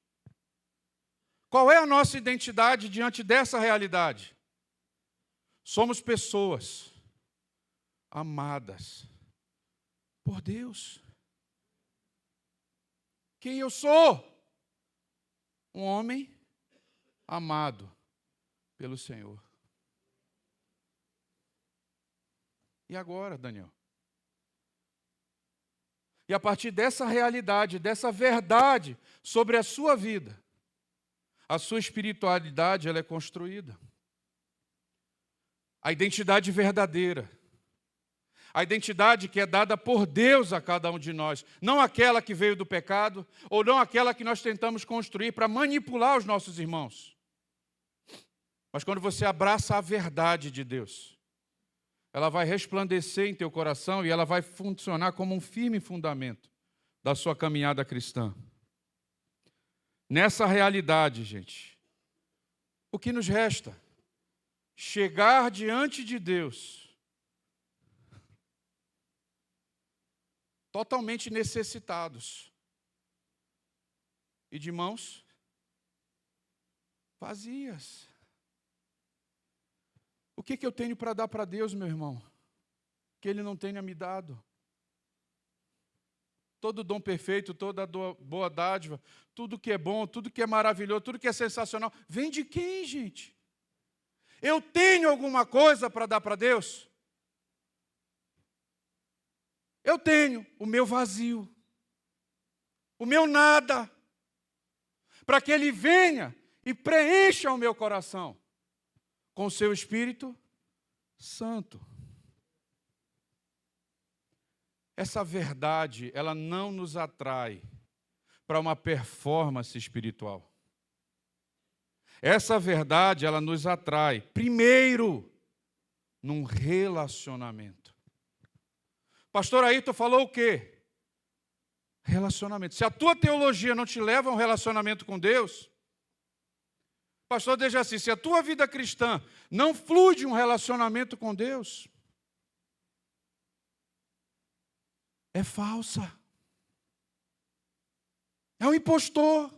S1: Qual é a nossa identidade diante dessa realidade? Somos pessoas amadas por Deus. Quem eu sou? Um homem amado pelo Senhor. E agora, Daniel? E a partir dessa realidade, dessa verdade sobre a sua vida, a sua espiritualidade ela é construída. A identidade verdadeira. A identidade que é dada por Deus a cada um de nós. Não aquela que veio do pecado, ou não aquela que nós tentamos construir para manipular os nossos irmãos. Mas quando você abraça a verdade de Deus, ela vai resplandecer em teu coração e ela vai funcionar como um firme fundamento da sua caminhada cristã. Nessa realidade, gente, o que nos resta? Chegar diante de Deus totalmente necessitados e de mãos vazias. O que eu tenho para dar para Deus, meu irmão, que Ele não tenha me dado? Todo dom perfeito, toda boa dádiva, tudo que é bom, tudo que é maravilhoso, tudo que é sensacional, vem de quem, gente? Eu tenho alguma coisa para dar para Deus? Eu tenho o meu vazio, o meu nada, para que Ele venha e preencha o meu coração com o seu Espírito Santo. Essa verdade, ela não nos atrai para uma performance espiritual. Essa verdade, ela nos atrai, primeiro, num relacionamento. Pastor Ayrton falou o quê? Relacionamento. Se a tua teologia não te leva a um relacionamento com Deus, pastor Dejaci, se a tua vida cristã não flui de um relacionamento com Deus, é falsa. É um impostor.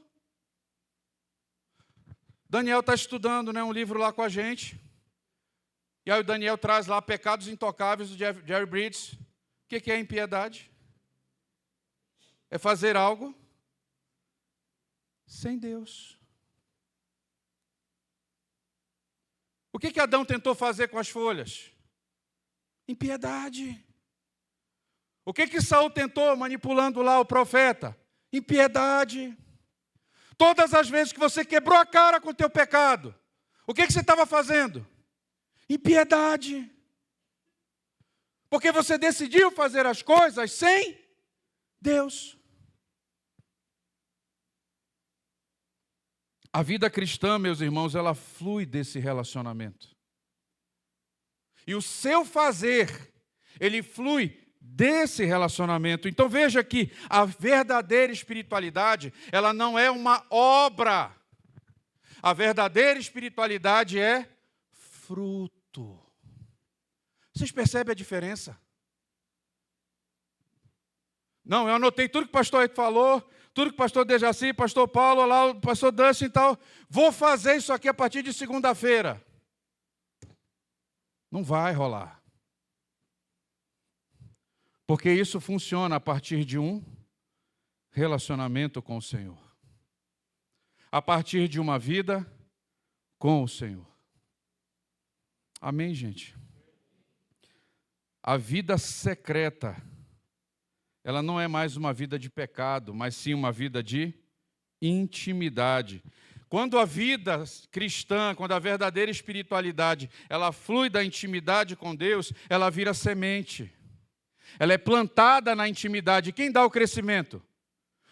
S1: Daniel está estudando, um livro lá com a gente. E aí o Daniel traz lá Pecados Intocáveis do Jerry Bridges. O que é impiedade? É fazer algo sem Deus. O que Adão tentou fazer com as folhas? Impiedade. O que Saul tentou manipulando lá o profeta? Impiedade. Todas as vezes que você quebrou a cara com o teu pecado, o que você estava fazendo? Impiedade. Porque você decidiu fazer as coisas sem Deus. A vida cristã, meus irmãos, ela flui desse relacionamento. E o seu fazer, ele flui desse relacionamento. Então veja que a verdadeira espiritualidade, ela não é uma obra. A verdadeira espiritualidade é fruto. Vocês percebem a diferença? Não, eu anotei tudo que o pastor Ayrton falou, tudo que o pastor Dejaci, pastor Paulo, lá, o pastor Dustin e tal. Vou fazer isso aqui a partir de segunda-feira. Não vai rolar. Porque isso funciona a partir de um relacionamento com o Senhor. A partir de uma vida com o Senhor. Amém, gente? A vida secreta, ela não é mais uma vida de pecado, mas sim uma vida de intimidade. Quando a vida cristã, quando a verdadeira espiritualidade, ela flui da intimidade com Deus, ela vira semente. Ela é plantada na intimidade. Quem dá o crescimento?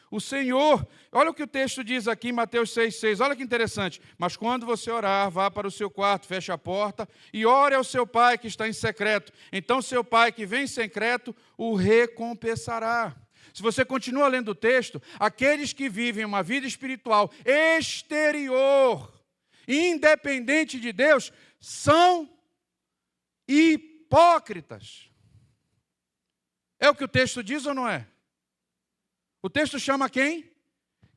S1: O Senhor. Olha o que o texto diz aqui em Mateus 6,6. Olha que interessante. Mas quando você orar, vá para o seu quarto, feche a porta e ore ao seu pai que está em secreto. Então seu pai que vem em secreto o recompensará. Se você continua lendo o texto, aqueles que vivem uma vida espiritual exterior, independente de Deus, são hipócritas. É o que o texto diz ou não é? O texto chama quem?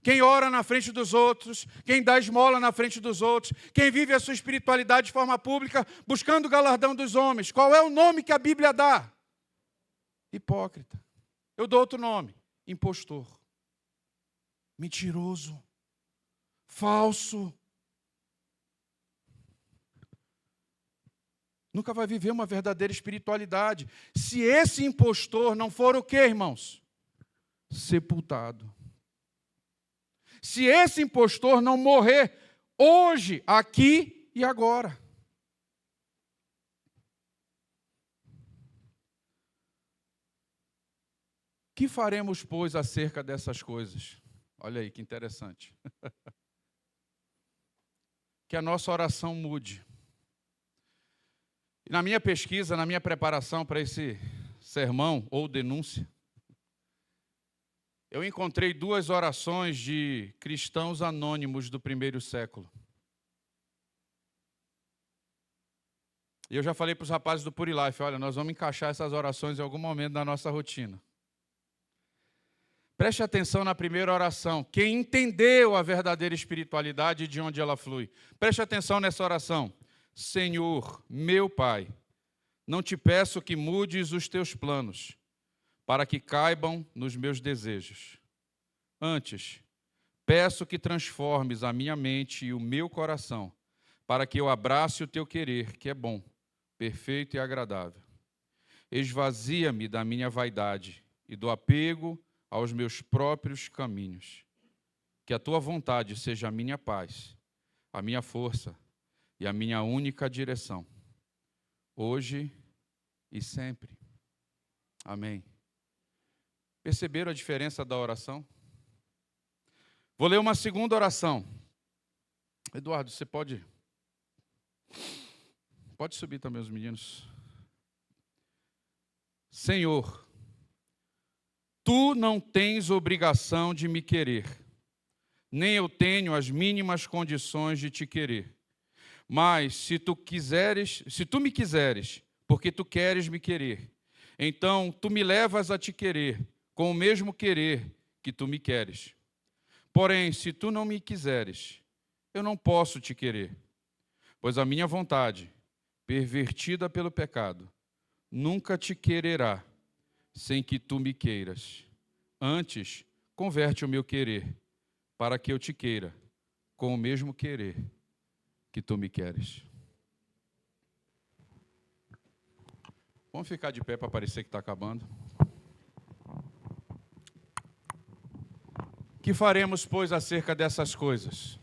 S1: Quem ora na frente dos outros, quem dá esmola na frente dos outros, quem vive a sua espiritualidade de forma pública, buscando o galardão dos homens. Qual é o nome que a Bíblia dá? Hipócrita. Eu dou outro nome, impostor, mentiroso, falso. Nunca vai viver uma verdadeira espiritualidade. Se esse impostor não for o quê, irmãos? Sepultado. Se esse impostor não morrer hoje, aqui e agora. Que faremos, pois, acerca dessas coisas? Olha aí, que interessante. Que a nossa oração mude. E na minha pesquisa, na minha preparação para esse sermão ou denúncia, eu encontrei 2 orações de cristãos anônimos do primeiro século. E eu já falei para os rapazes do Puri Life, olha, nós vamos encaixar essas orações em algum momento da nossa rotina. Preste atenção na primeira oração. Quem entendeu a verdadeira espiritualidade e de onde ela flui. Preste atenção nessa oração. Senhor, meu Pai, não te peço que mudes os teus planos, para que caibam nos meus desejos. Antes, peço que transformes a minha mente e o meu coração, para que eu abrace o teu querer, que é bom, perfeito e agradável. Esvazia-me da minha vaidade e do apego aos meus próprios caminhos. Que a tua vontade seja a minha paz, a minha força e a minha única direção, hoje e sempre. Amém. Perceberam a diferença da oração? Vou ler uma segunda oração. Eduardo, você pode subir também os meninos. Senhor, tu não tens obrigação de me querer, nem eu tenho as mínimas condições de te querer. Mas se tu me quiseres, porque tu queres me querer, então tu me levas a te querer, com o mesmo querer que tu me queres. Porém, se tu não me quiseres, eu não posso te querer, pois a minha vontade, pervertida pelo pecado, nunca te quererá, sem que tu me queiras. Antes, converte o meu querer, para que eu te queira, com o mesmo querer que tu me queres. Vamos ficar de pé para parecer que está acabando. Que faremos, pois, acerca dessas coisas?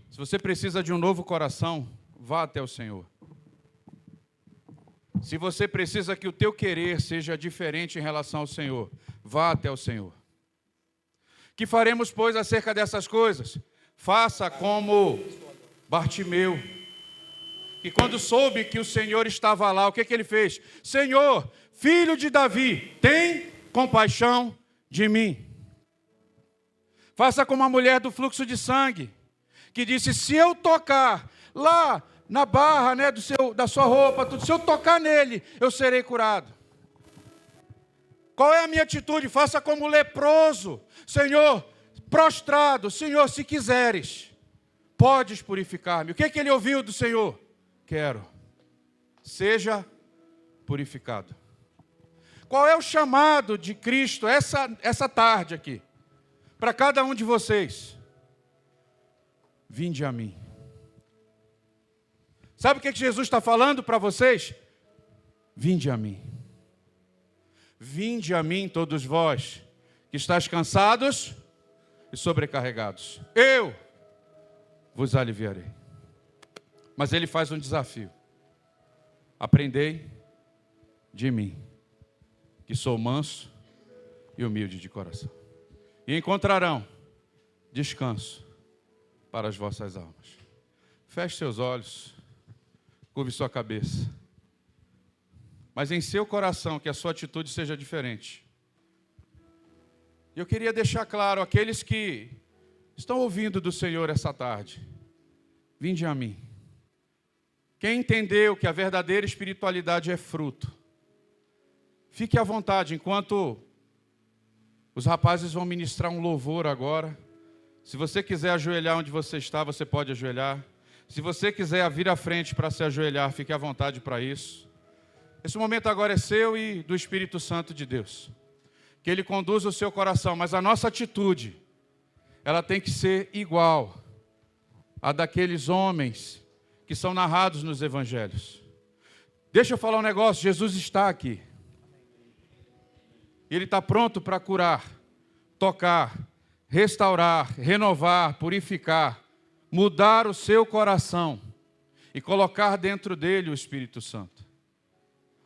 S1: Se você precisa de um novo coração, vá até o Senhor. Se você precisa que o teu querer seja diferente em relação ao Senhor, vá até o Senhor. Que faremos, pois, acerca dessas coisas? Faça como Bartimeu. que quando soube que o Senhor estava lá, o que ele fez? Senhor, filho de Davi, tem compaixão de mim. Faça como a mulher do fluxo de sangue, que disse, se eu tocar lá na barra, né, da sua roupa, tudo, se eu tocar nele, eu serei curado. Qual é a minha atitude? Faça como o leproso. Senhor, prostrado, Senhor, se quiseres, podes purificar-me. O que ele ouviu do Senhor? Quero. Seja purificado. Qual é o chamado de Cristo essa tarde aqui? Para cada um de vocês. Vinde a mim. Sabe o que Jesus está falando para vocês? Vinde a mim. Vinde a mim, todos vós, que estáis cansados e sobrecarregados. Eu vos aliviarei. Mas ele faz um desafio. Aprendei de mim, que sou manso e humilde de coração. E encontrarão descanso para as vossas almas. Feche seus olhos, curve sua cabeça. Mas em seu coração, que a sua atitude seja diferente. Eu queria deixar claro, aqueles que estão ouvindo do Senhor essa tarde, vinde a mim. Quem entendeu que a verdadeira espiritualidade é fruto, fique à vontade, enquanto os rapazes vão ministrar um louvor agora. Se você quiser ajoelhar onde você está, você pode ajoelhar. Se você quiser vir à frente para se ajoelhar, fique à vontade para isso. Esse momento agora é seu e do Espírito Santo de Deus. Que Ele conduza o seu coração, mas a nossa atitude, ela tem que ser igual à daqueles homens que são narrados nos evangelhos. Deixa eu falar um negócio, Jesus está aqui. Ele está pronto para curar, tocar, restaurar, renovar, purificar, mudar o seu coração e colocar dentro dele o Espírito Santo.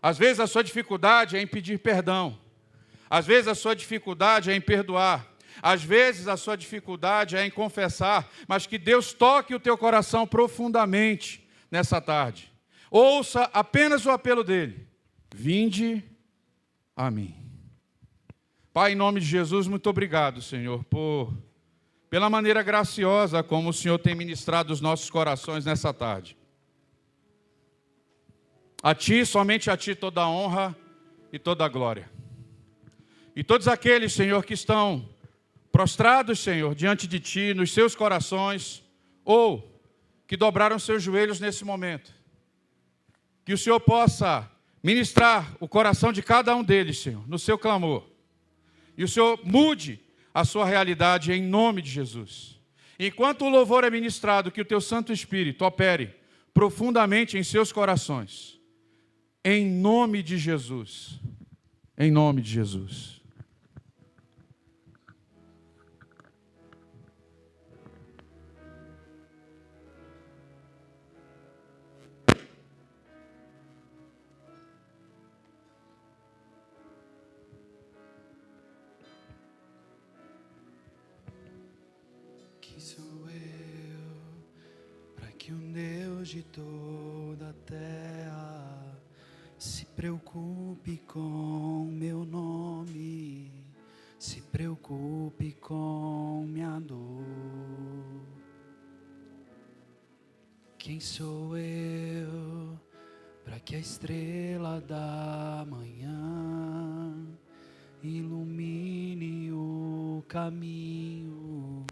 S1: Às vezes a sua dificuldade é em pedir perdão. Às vezes a sua dificuldade é em perdoar. Às vezes a sua dificuldade é em confessar. Mas que Deus toque o teu coração profundamente nessa tarde. Ouça apenas o apelo dele. Vinde a mim. Pai, em nome de Jesus, muito obrigado, Senhor, pela maneira graciosa como o Senhor tem ministrado os nossos corações nessa tarde. A Ti, somente a Ti, toda a honra e toda a glória. E todos aqueles, Senhor, que estão prostrados, Senhor, diante de Ti, nos seus corações, ou que dobraram seus joelhos nesse momento, que o Senhor possa ministrar o coração de cada um deles, Senhor, no seu clamor. E o Senhor mude a sua realidade em nome de Jesus. Enquanto o louvor é ministrado, que o Teu Santo Espírito opere profundamente em seus corações. Em nome de Jesus. Em nome de Jesus.
S2: Quem sou eu para que um Deus de toda a terra se preocupe com meu nome, se preocupe com minha dor? Quem sou eu para que a estrela da manhã ilumine o caminho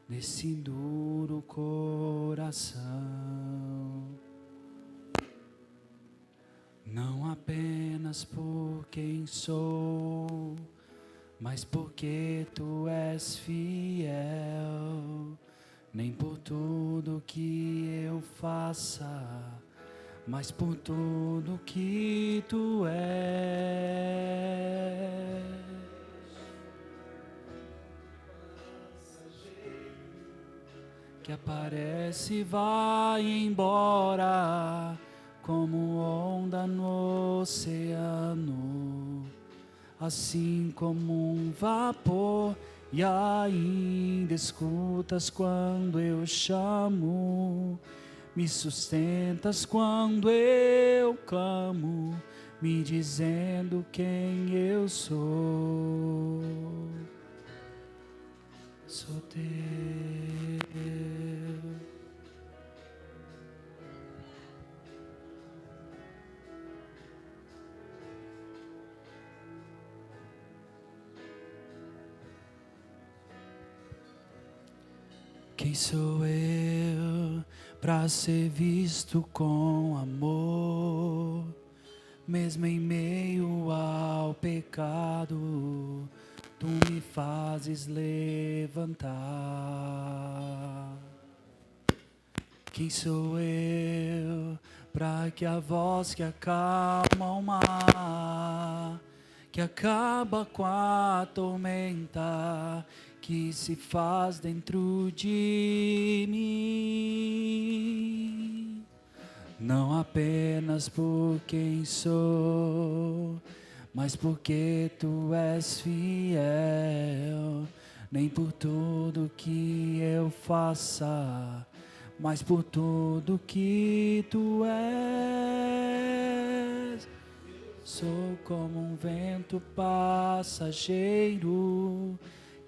S2: desse duro coração? Não apenas por quem sou, mas porque Tu és fiel, nem por tudo que eu faça, mas por tudo que Tu és. Que aparece e vai embora, como onda no oceano, assim como um vapor, e ainda escutas quando eu chamo. me sustentas quando eu clamo, me dizendo quem eu sou. Sou teu. Quem sou eu para ser visto com amor, mesmo em meio ao pecado, tu me fazes levantar. Quem sou eu para que a voz que acalma o mar, que acaba com a tormenta que se faz dentro de mim, não apenas por quem sou, mas porque tu és fiel, nem por tudo que eu faça, mas por tudo que tu és. Sou como um vento passageiro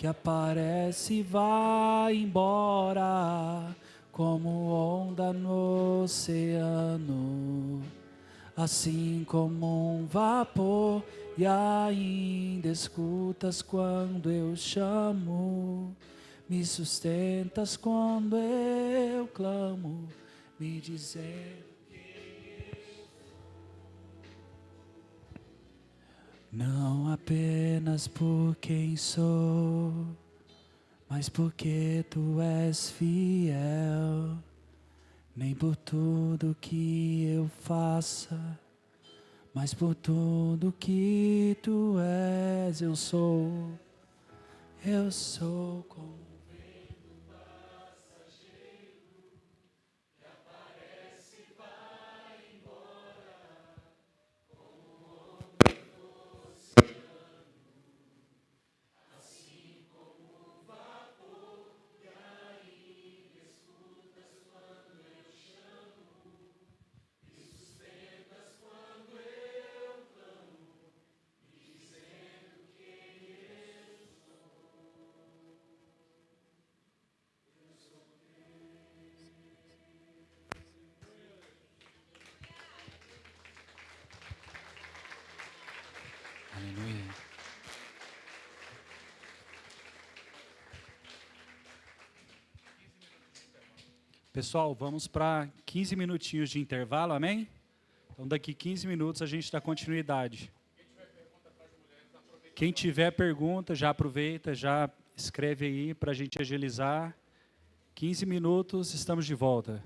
S2: que aparece e vai embora, como onda no oceano, assim como um vapor, e ainda escutas quando eu chamo, me sustentas quando eu clamo, me dizendo não apenas por quem sou, mas porque tu és fiel, nem por tudo que eu faça, mas por tudo que tu és. Eu sou como aleluia. Pessoal, vamos para 15 minutinhos de intervalo, amém? Então daqui 15 minutos a gente dá continuidade. Quem tiver pergunta, já aproveita, já escreve aí para a gente agilizar. 15 minutos, estamos de volta.